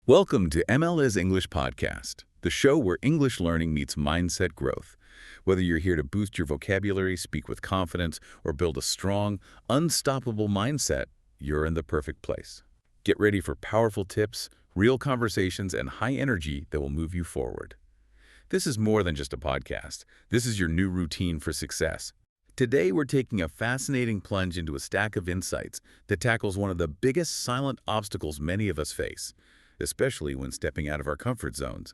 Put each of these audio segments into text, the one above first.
Welcome to ML's English Podcast, the show where English learning meets mindset growth. Whether you're here to boost your vocabulary, speak with confidence, or build a strong, unstoppable mindset, you're in the perfect place. Get ready for powerful tips, real conversations, and high energy that will move you forward. This is more than just a podcast. This is your new routine for success. Today, we're taking a fascinating plunge into a stack of insights that tackles one of the biggest silent obstacles many of us face, especially when stepping out of our comfort zones,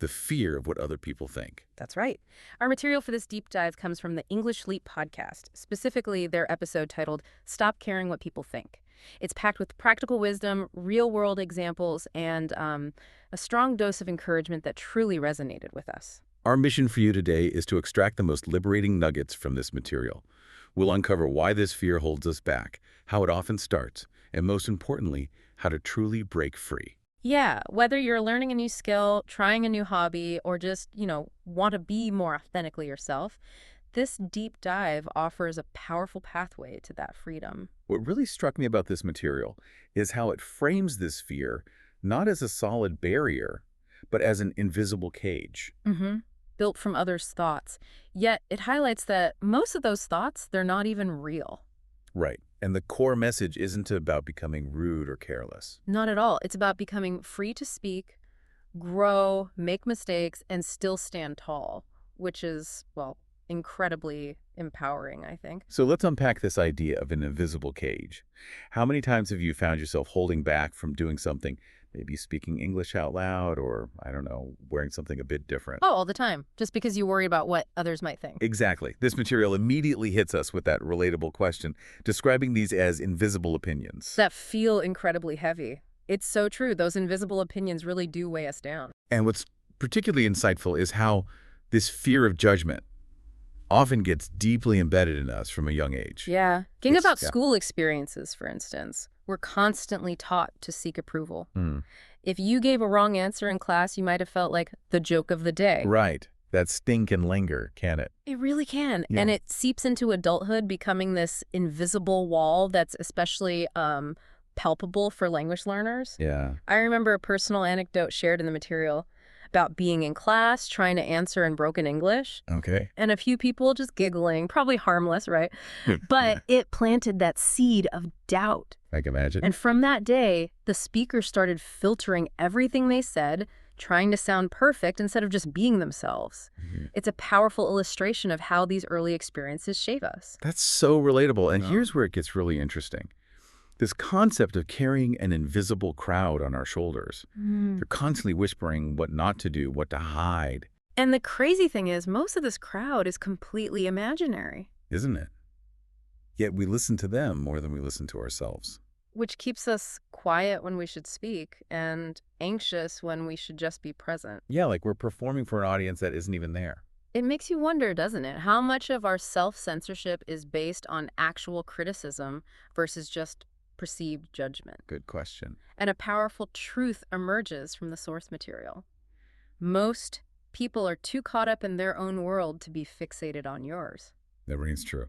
the fear of what other people think. That's right. Our material for this deep dive comes from the English Leap podcast, specifically their episode titled Stop Caring What People Think. It's packed with practical wisdom, real-world examples, and a strong dose of encouragement that truly resonated with us. Our mission for you today is to extract the most liberating nuggets from this material. We'll uncover why this fear holds us back, how it often starts, and most importantly, how to truly break free. Yeah, whether you're learning a new skill, trying a new hobby, or just, want to be more authentically yourself, this deep dive offers a powerful pathway to that freedom. What really struck me about this material is how it frames this fear not as a solid barrier, but as an invisible cage. Built from others' thoughts. Yet it highlights that most of those thoughts, they're not even real. Right. And the core message isn't about becoming rude or careless. Not at all. It's about becoming free to speak, grow, make mistakes, and still stand tall, which is, incredibly empowering, I think. So let's unpack this idea of an invisible cage. How many times have you found yourself holding back from doing something, maybe speaking English out loud or, wearing something a bit different? Oh, all the time, just because you worry about what others might think. Exactly. This material immediately hits us with that relatable question, describing these as invisible opinions. That feel incredibly heavy. It's so true. Those invisible opinions really do weigh us down. And what's particularly insightful is how this fear of judgment often gets deeply embedded in us from a young age. Yeah. Think It's- about yeah. school experiences, for instance. We're constantly taught to seek approval. If you gave a wrong answer in class, you might have felt like the joke of the day. Right. That sting can linger, can it? It really can. Yeah. And it seeps into adulthood, becoming this invisible wall that's especially palpable for language learners. Yeah. I remember a personal anecdote shared in the material about being in class, trying to answer in broken English, Okay. and a few people just giggling, probably harmless, right? But it planted that seed of doubt. I can imagine. And from that day, the speaker started filtering everything they said, trying to sound perfect instead of just being themselves. It's a powerful illustration of how these early experiences shape us. That's so relatable. And Yeah. here's where it gets really interesting. This concept of carrying an invisible crowd on our shoulders. They're constantly whispering what not to do, what to hide, And the crazy thing is, most of this crowd is completely imaginary, isn't it? Yet we listen to them more than we listen to ourselves. which keeps us quiet when we should speak and anxious when we should just be present. Yeah, like we're performing for an audience that isn't even there. It makes you wonder, doesn't it, how much of our self-censorship is based on actual criticism versus just perceived judgment. Good question. And a powerful truth emerges from the source material. Most people are too caught up in their own world to be fixated on yours. That rings true.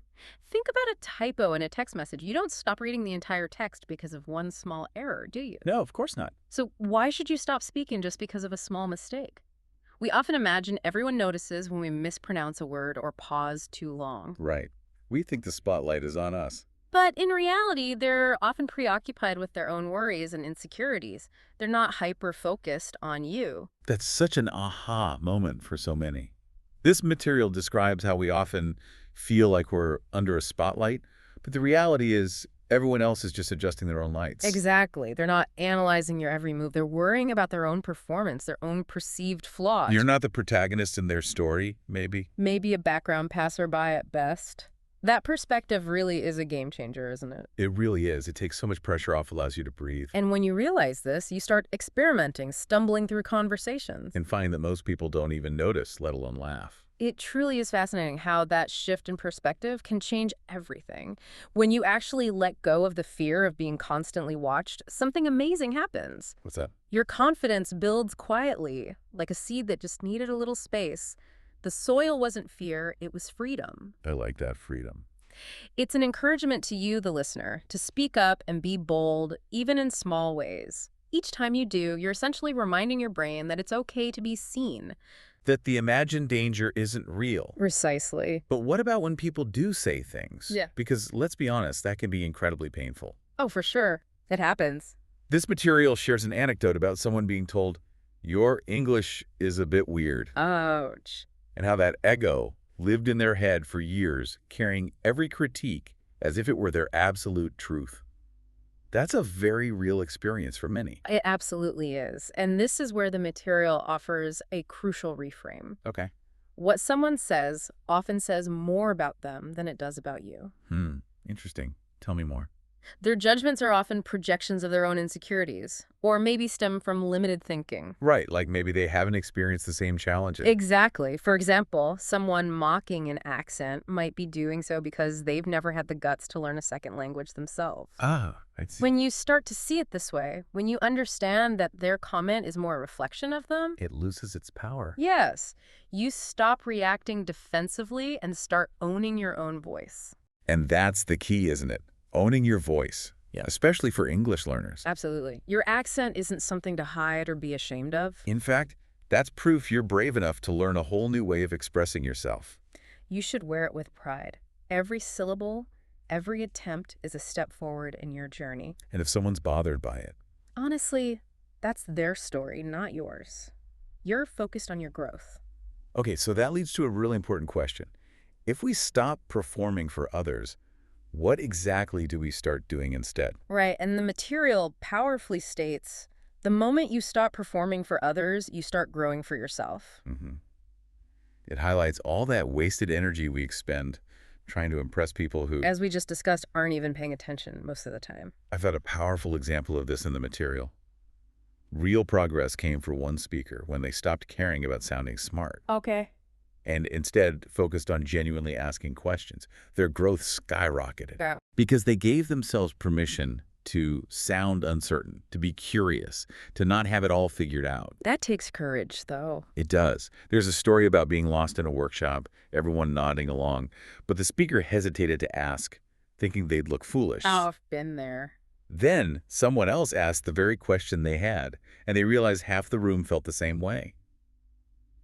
Think about a typo in a text message. You don't stop reading the entire text because of one small error, do you? No, of course not. So why should you stop speaking just because of a small mistake? We often imagine everyone notices when we mispronounce a word or pause too long. Right. We think the spotlight is on us. But in reality, they're often preoccupied with their own worries and insecurities. They're not hyper-focused on you. That's such an aha moment for so many. This material describes how we often feel like we're under a spotlight, but the reality is everyone else is just adjusting their own lights. Exactly. They're not analyzing your every move. They're worrying about their own performance, their own perceived flaws. You're not the protagonist in their story, maybe? Maybe a background passerby at best. That perspective really is a game changer, isn't it? It really is. It takes so much pressure off, allows you to breathe. And when you realize this, you start experimenting, stumbling through conversations. And find that most people don't even notice, let alone laugh. It truly is fascinating how that shift in perspective can change everything. When you actually let go of the fear of being constantly watched, something amazing happens. What's that? Your confidence builds quietly, like a seed that just needed a little space. The soil wasn't fear, it was freedom. I like that freedom. It's an encouragement to you, the listener, to speak up and be bold, even in small ways. Each time you do, you're essentially reminding your brain that it's okay to be seen. That the imagined danger isn't real. Precisely. But what about when people do say things? Yeah. Because let's be honest, that can be incredibly painful. Oh, for sure. It happens. This material shares an anecdote about someone being told, "Your English is a bit weird," Ouch. and how that ego lived in their head for years, carrying every critique as if it were their absolute truth. That's a very real experience for many. It absolutely is. And this is where the material offers a crucial reframe. Okay. What someone says often says more about them than it does about you. Interesting. Tell me more. Their judgments are often projections of their own insecurities, or maybe stem from limited thinking. Right, like maybe they haven't experienced the same challenges. Exactly. For example, someone mocking an accent might be doing so because they've never had the guts to learn a second language themselves. Ah, I see. When you start to see it this way, when you understand that their comment is more a reflection of them, It loses its power. yes, you stop reacting defensively and start owning your own voice. And that's the key, isn't it? Owning your voice. Yeah. Especially for English learners. Absolutely. Your accent isn't something to hide or be ashamed of. In fact, that's proof you're brave enough to learn a whole new way of expressing yourself. You should wear it with pride. Every syllable, every attempt is a step forward in your journey. And if someone's bothered by it, Honestly, that's their story, not yours. You're focused on your growth. okay, so that leads to a really important question. If we stop performing for others, what exactly do we start doing instead? Right, and the material powerfully states, the moment you stop performing for others, you start growing for yourself. It highlights all that wasted energy we expend trying to impress people who, As we just discussed, aren't even paying attention most of the time. I've had a powerful example of this in the material. Real progress came for one speaker when they stopped caring about sounding smart Okay. and instead focused on genuinely asking questions. Their growth skyrocketed Yeah. because they gave themselves permission to sound uncertain, to be curious, to not have it all figured out. That takes courage, though. It does. There's a story about being lost in a workshop, everyone nodding along, but the speaker hesitated to ask, thinking they'd look foolish. Oh, I've been there. Then someone else asked the very question they had, and they realized half the room felt the same way.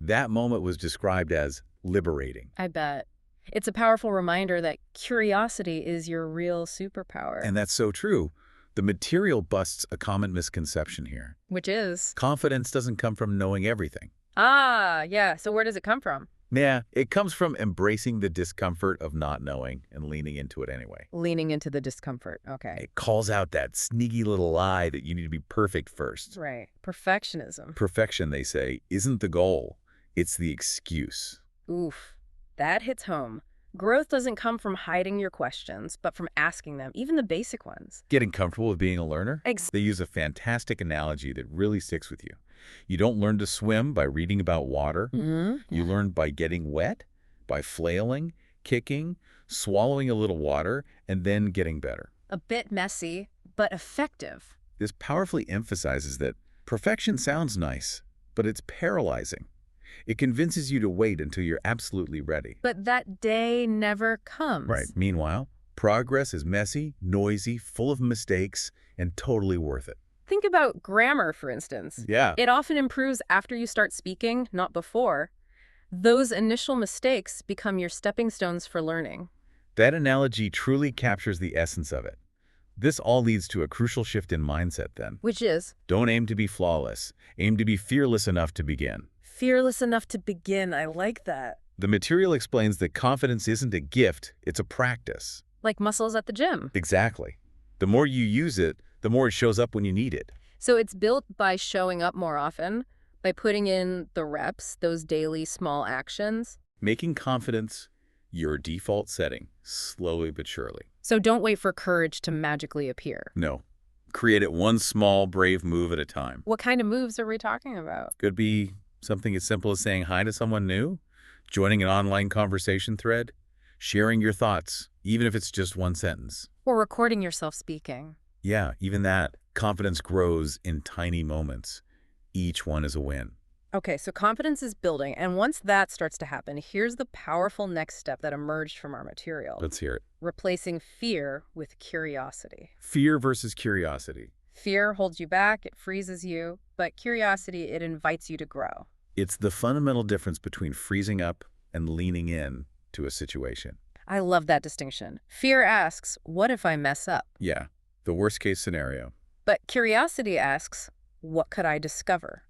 That moment was described as liberating. I bet. It's a powerful reminder that curiosity is your real superpower. And that's so true. The material busts a common misconception here. Which is? Confidence doesn't come from knowing everything. Ah, yeah. So where does it come from? Yeah, it comes from embracing the discomfort of not knowing and leaning into it anyway. Leaning into the discomfort. Okay. It calls out that sneaky little lie that you need to be perfect first. Right. Perfectionism. Perfection, they say, isn't the goal. It's the excuse. Oof. That hits home. Growth doesn't come from hiding your questions, but from asking them, even the basic ones. Getting comfortable with being a learner? Ex- They use a fantastic analogy that really sticks with you. You don't learn to swim by reading about water. You learn by getting wet, by flailing, kicking, swallowing a little water, and then getting better. A bit messy, but effective. This powerfully emphasizes that perfection sounds nice, but it's paralyzing. It convinces you to wait until you're absolutely ready. But that day never comes. Right. Meanwhile, progress is messy, noisy, full of mistakes, and totally worth it. Think about grammar, for instance. Yeah. It often improves after you start speaking, not before. Those initial mistakes become your stepping stones for learning. That analogy truly captures the essence of it. This all leads to a crucial shift in mindset then. Which is Don't aim to be flawless. Aim to be fearless enough to begin. fearless enough to begin. I like that. The material explains that confidence isn't a gift, it's a practice. Like muscles at the gym. Exactly. The more you use it, the more it shows up when you need it. So it's built by showing up more often, by putting in the reps, those daily small actions. Making confidence your default setting, slowly but surely. So don't wait for courage to magically appear. No. Create it one small, brave move at a time. What kind of moves are we talking about? Could be something as simple as saying hi to someone new, joining an online conversation thread, sharing your thoughts, even if it's just one sentence. Or recording yourself speaking. Yeah, even that. Confidence grows in tiny moments. Each one is a win. Okay, so confidence is building, and once that starts to happen, here's the powerful next step that emerged from our material. Let's hear it. Replacing fear with curiosity. Fear versus curiosity. Fear holds you back, it freezes you, but curiosity, it invites you to grow. It's the fundamental difference between freezing up and leaning in to a situation. I love that distinction. Fear asks, what if I mess up? Yeah, the worst case scenario. But curiosity asks, what could I discover?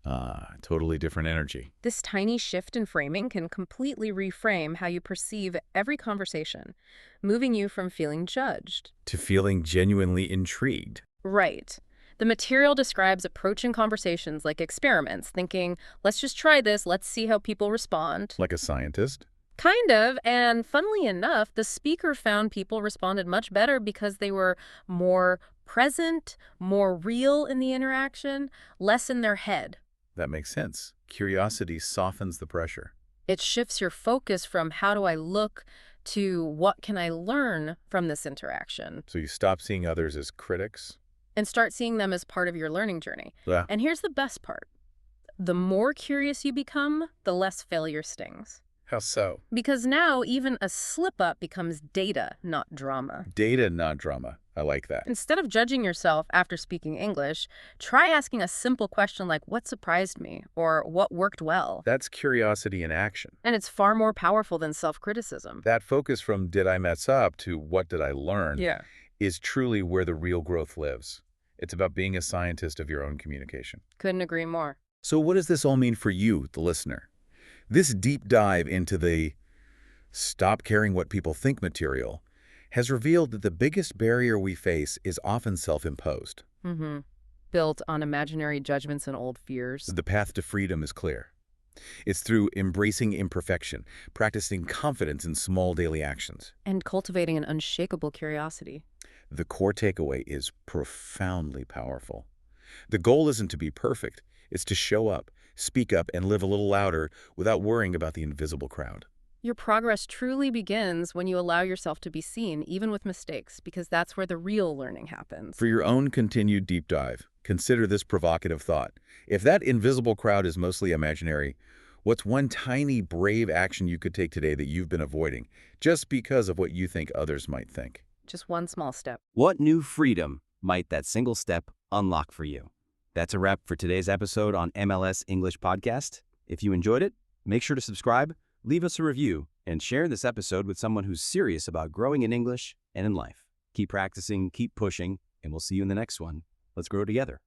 Totally different energy. This tiny shift in framing can completely reframe how you perceive every conversation, moving you from feeling judged. To feeling genuinely intrigued. Right. The material describes approaching conversations like experiments, thinking, let's just try this, let's see how people respond. Like a scientist? Kind of, and funnily enough, the speaker found people responded much better because they were more present, more real in the interaction, less in their head. That makes sense. Curiosity softens the pressure. It shifts your focus from how do I look to what can I learn from this interaction, So you stop seeing others as critics. and start seeing them as part of your learning journey. Yeah. And here's the best part. The more curious you become, the less failure stings. How so? Because now even a slip-up becomes data, not drama. Data, not drama. I like that. Instead of judging yourself after speaking English, try asking a simple question like, what surprised me? Or what worked well? That's curiosity in action. And it's far more powerful than self-criticism. That focus from did I mess up to what did I learn Yeah. is truly where the real growth lives. It's about being a scientist of your own communication. Couldn't agree more. So what does this all mean for you, the listener? This deep dive into the stop caring what people think material has revealed that the biggest barrier we face is often self-imposed. Built on imaginary judgments and old fears. The path to freedom is clear. It's through embracing imperfection, practicing confidence in small daily actions. And cultivating an unshakable curiosity. The core takeaway is profoundly powerful. The goal isn't to be perfect. It's to show up, speak up, and live a little louder without worrying about the invisible crowd. Your progress truly begins when you allow yourself to be seen, even with mistakes, because that's where the real learning happens. For your own continued deep dive, consider this provocative thought. If that invisible crowd is mostly imaginary, what's one tiny, brave action you could take today that you've been avoiding, just because of what you think others might think? Just one small step. What new freedom might that single step unlock for you? That's a wrap for today's episode on MLS English Podcast. If you enjoyed it, make sure to subscribe, leave us a review, and share this episode with someone who's serious about growing in English and in life. Keep practicing, keep pushing, and we'll see you in the next one. Let's grow together.